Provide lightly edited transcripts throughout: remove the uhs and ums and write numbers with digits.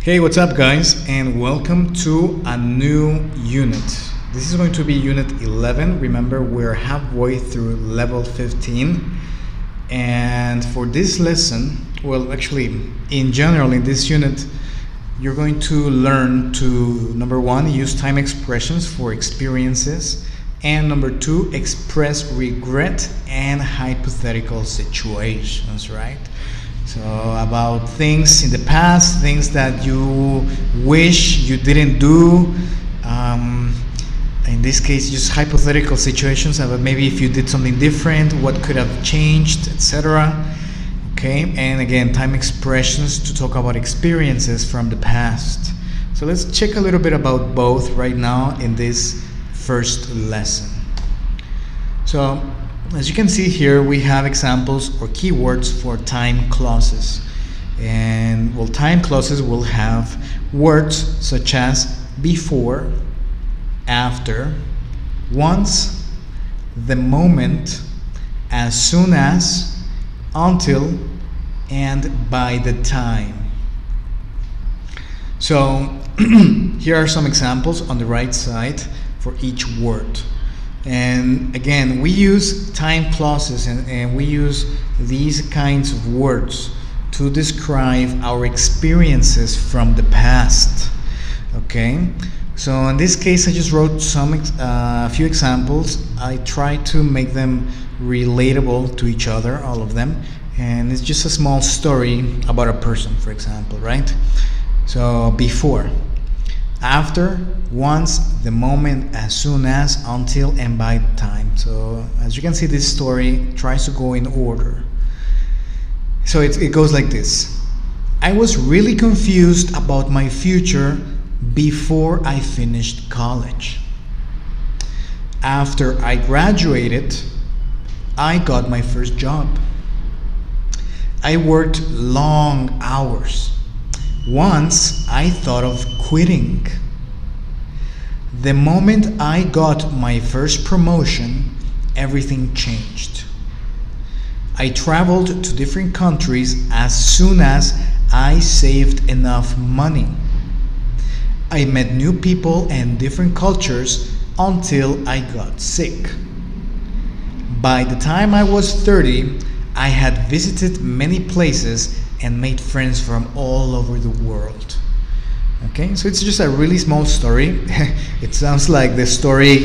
Hey, what's up guys, and welcome to a new unit. This is going to be unit 11. Remember, we're halfway through level 15, and for this lesson, well, actually in general in this unit, you're going to learn to, number one, use time expressions for experiences, and number two, express regret and hypothetical situations, right? So about things in the past, things that you wish you didn't do. In this case, just hypothetical situations about maybe if you did something different, what could have changed, etc. Okay, and again, time expressions to talk about experiences from the past. So let's check a little bit about both right now in this first lesson. So as you can see here, we have examples or keywords for time clauses. And well, time clauses will have words such as before, after, once, the moment, as soon as, until, and by the time. So here are some examples on the right side for each word. And again, we use time clauses and we use these kinds of words to describe our experiences from the past. Okay, so in this case I just wrote a few examples. I try to make them relatable to each other, all of them, and it's just a small story about a person, for example, right? So before, after, once, the moment, as soon as, until, and by time. So as you can see, this story tries to go in order. So it goes like this. I was really confused about my future before I finished college. After I graduated, I got my first job. I worked long hours. Once I thought of quitting. The moment I got my first promotion, everything changed. I traveled to different countries as soon as I saved enough money. I met new people and different cultures until I got sick. By the time I was 30, I had visited many places and made friends from all over the world. Okay, so it's just a really small story. It sounds like the story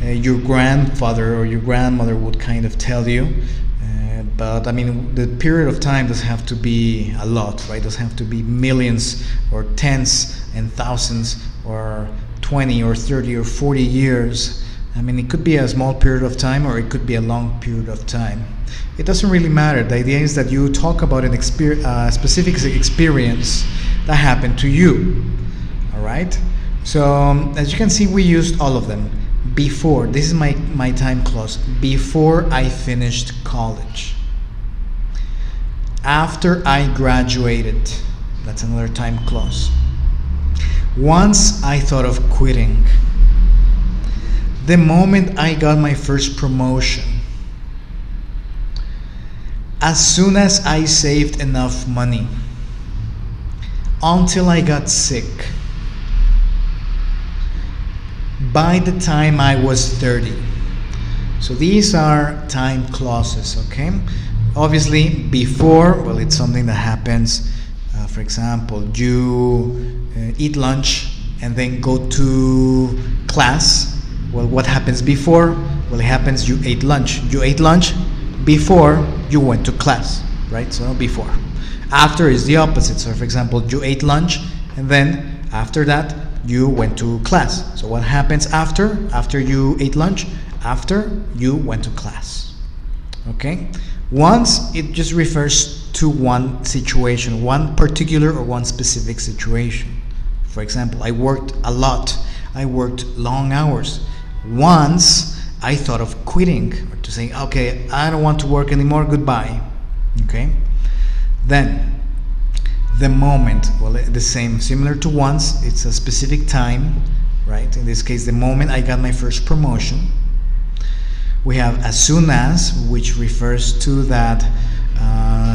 your grandfather or your grandmother would kind of tell you, but I mean, the period of time doesn't have to be a lot, right? It doesn't have to be millions or tens and thousands or 20 or 30 or 40 years. I mean, it could be a small period of time or it could be a long period of time. It doesn't really matter. The idea is that you talk about an specific experience that happened to you. All right? So as you can see, we used all of them. Before, this is my time clause. Before I finished college. After I graduated. That's another time clause. Once I thought of quitting. The moment I got my first promotion. As soon as I saved enough money. Until I got sick. By the time I was 30. So these are time clauses, okay? Obviously, before, well, it's something that happens. For example, you eat lunch and then go to class. Well, what happens before? Well, it happens you ate lunch. You ate lunch before you went to class, right? So before. After is the opposite. So for example, you ate lunch and then after that you went to class. So what happens after? After you ate lunch? After you went to class. Okay? Once, it just refers to one situation, one particular or one specific situation. For example, I worked a lot. I worked long hours. Once I thought of quitting, or to say, okay, I don't want to work anymore, goodbye. Okay? Then, the moment, well, the same, similar to once, it's a specific time, right? In this case, the moment I got my first promotion. We have as soon as, which refers to that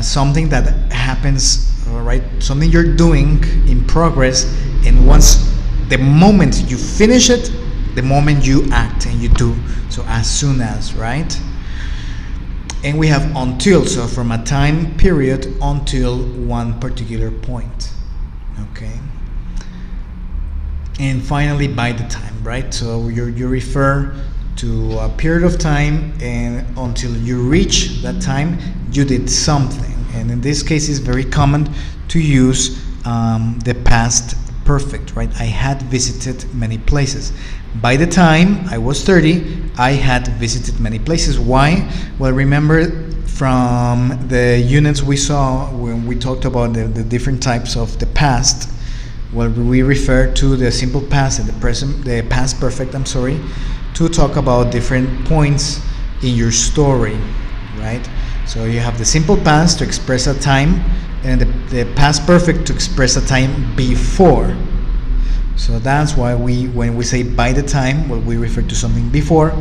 something that happens right? Something you're doing in progress, and once the moment you finish it, the moment you act and you do. So as soon as, right? And we have until, so from a time period until one particular point. Okay. And finally, by the time, right? So you refer to a period of time, and until you reach that time, you did something. And in this case, it's very common to use the past perfect, right? I had visited many places. By the time I was 30, I had visited many places. Why? Well, remember from the units we saw when we talked about the different types of the past, well, we refer to the simple past and the past perfect, to talk about different points in your story, right? So you have the simple past to express a time, and the past perfect to express a time before. So that's why when we say by the time, well, we refer to something before.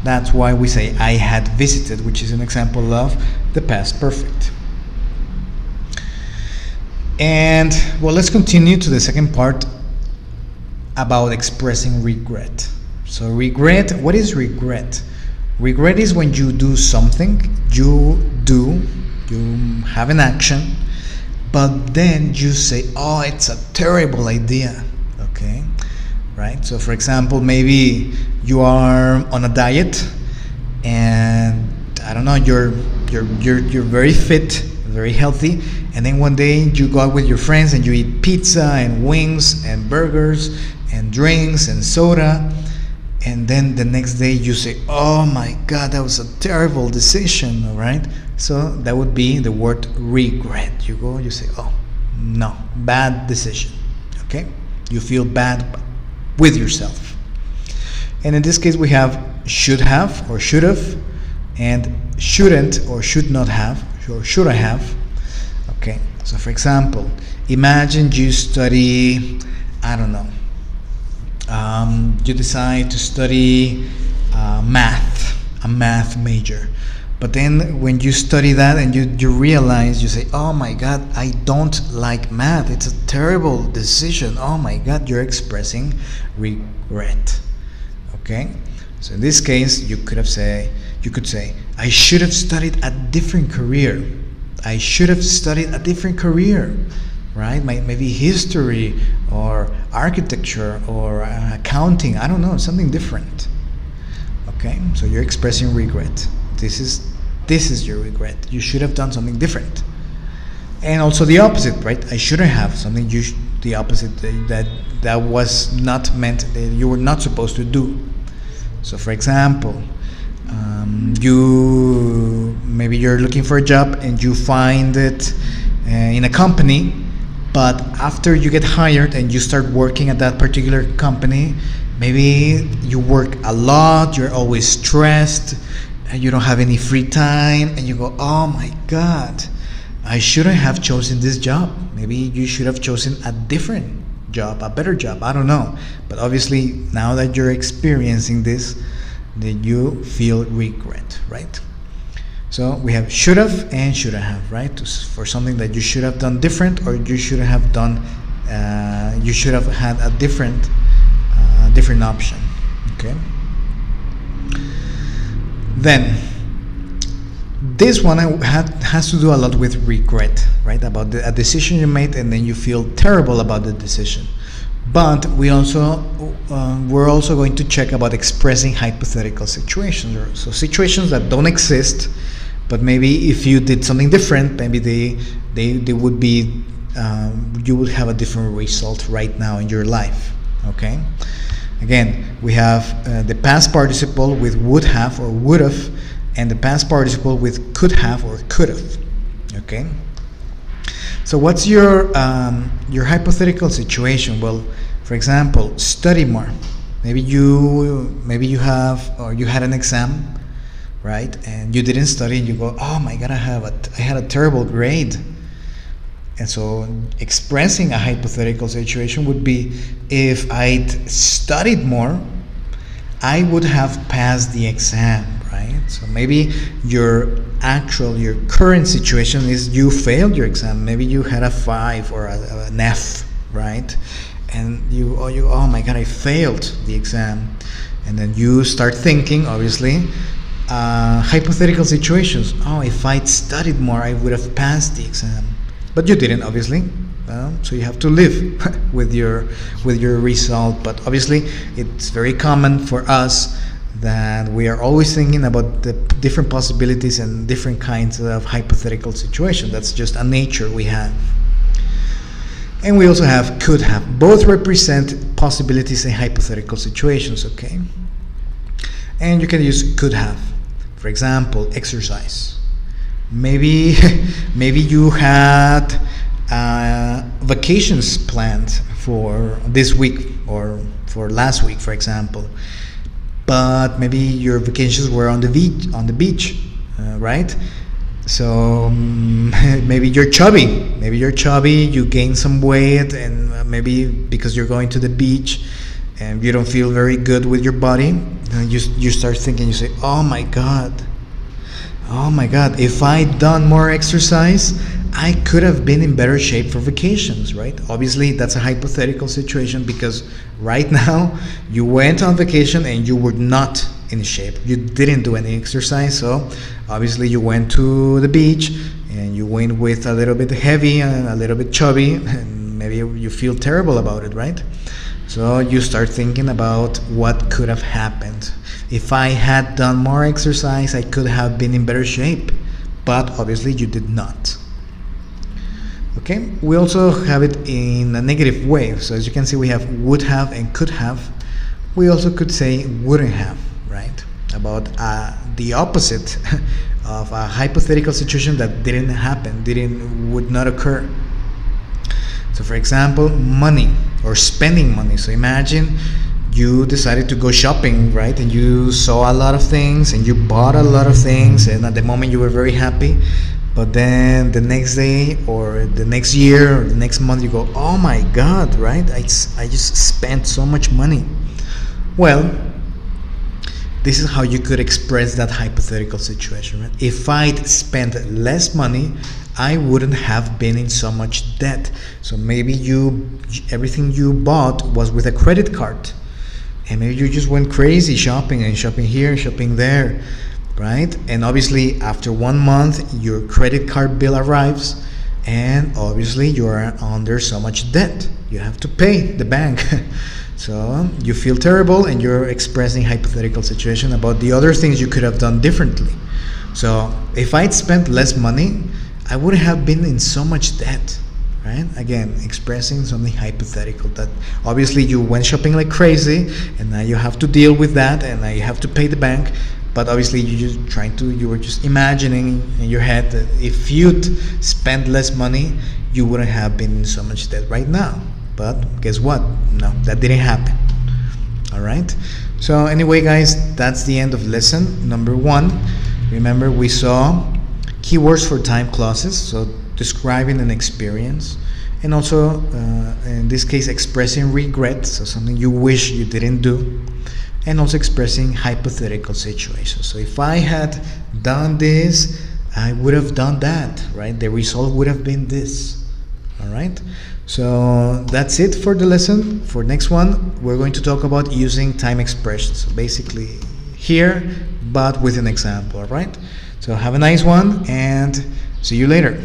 That's why we say I had visited, which is an example of the past perfect. And well, let's continue to the second part about expressing regret. So regret, what is regret? Regret is when you do something, you have an action, but then you say, oh, it's a terrible idea, okay? Right? So for example, maybe you are on a diet, and I don't know, you're very fit, very healthy, and then one day you go out with your friends and you eat pizza and wings and burgers and drinks and soda, and then the next day you say, oh my God, that was a terrible decision, all right? So that would be the word regret. You say, oh no, bad decision, okay? You feel bad with yourself. And in this case we have should have or should have, and shouldn't or should not have or should I have. Okay, so for example, imagine you study, I don't know, you decide to study a math major, but then when you study that and you realize, you say, oh my God, I don't like math, it's a terrible decision, oh my God, you're expressing regret. Okay, so in this case you could say I should have studied a different career. I should have studied a different career, right? Maybe history or architecture or accounting, I don't know, something different. Okay, so you're expressing regret. This is your regret. You should have done something different. And also the opposite, right? I shouldn't have something, the opposite, that was not meant, that you were not supposed to do. So for example, maybe you're looking for a job and you find it in a company, but after you get hired and you start working at that particular company, maybe you work a lot, you're always stressed, and you don't have any free time, and you go, oh my God, I shouldn't have chosen this job. Maybe you should have chosen a different job, a better job, I don't know. But obviously now that you're experiencing this, then you feel regret, right? So we have should have and should have, right? For something that you should have done different, or you should have done, you should have had a different option. Okay. Then this one has to do a lot with regret, right? About a decision you made and then you feel terrible about the decision. But we're also going to check about expressing hypothetical situations, so situations that don't exist, but maybe if you did something different, maybe they would be, you would have a different result right now in your life. Okay. Again, we have the past participle with would have or would have, and the past participle with could have or could have. Okay. So what's your hypothetical situation? Well, for example, study more. Maybe you have, or you had an exam, right? And you didn't study, and you go, oh my God, I had a terrible grade. And so expressing a hypothetical situation would be, if I'd studied more, I would have passed the exam, right? So maybe your your current situation is you failed your exam. Maybe you had a 5 or an F, right? And oh my God, I failed the exam. And then you start thinking, obviously, hypothetical situations. Oh, if I'd studied more, I would have passed the exam. But you didn't, obviously. So you have to live with your result. But obviously, it's very common for us that we are always thinking about the different possibilities and different kinds of hypothetical situations. That's just a nature we have. And we also have could have. Both represent possibilities and hypothetical situations, okay? And you can use could have. For example, exercise. Maybe you had vacations planned for this week or for last week, for example. But maybe your vacations were on the beach, right? So maybe you're chubby. You gain some weight, and maybe because you're going to the beach and you don't feel very good with your body, you start thinking. You say, "Oh my God! If I'd done more exercise, I could have been in better shape for vacations," right? Obviously, that's a hypothetical situation because right now you went on vacation and you were not in shape. You didn't do any exercise, so obviously you went to the beach and you went with a little bit heavy and a little bit chubby, and maybe you feel terrible about it, right? So you start thinking about what could have happened. If I had done more exercise, I could have been in better shape, but obviously you did not. Okay, we also have it in a negative way. So as you can see, we have would have and could have. We also could say wouldn't have, right? About the opposite of a hypothetical situation that didn't happen, would not occur. So for example, money or spending money. So imagine you decided to go shopping, right? And you saw a lot of things and you bought a lot of things, and at the moment you were very happy. But then the next day or the next year or the next month you go, oh my God, right? I just spent so much money. Well, this is how you could express that hypothetical situation, right? If I'd spent less money, I wouldn't have been in so much debt. So maybe everything you bought was with a credit card. And maybe you just went crazy shopping here, shopping there, right? And obviously after 1 month your credit card bill arrives, and obviously you are under so much debt. You have to pay the bank. So you feel terrible and you're expressing hypothetical situation about the other things you could have done differently. So if I'd spent less money, I wouldn't have been in so much debt, right? Again, expressing something hypothetical that obviously you went shopping like crazy and now you have to deal with that and now you have to pay the bank. But obviously you were just imagining in your head that if you'd spent less money, you wouldn't have been in so much debt right now. But guess what? No, that didn't happen. All right. So anyway, guys, that's the end of lesson number 1. Remember, we saw keywords for time clauses, so describing an experience, and also in this case expressing regret, so something you wish you didn't do, and also expressing hypothetical situations. So if I had done this, I would have done that, right? The result would have been this. All right. So that's it for the lesson. For next one, we're going to talk about using time expressions. So basically here, but with an example. All right. So have a nice one and see you later.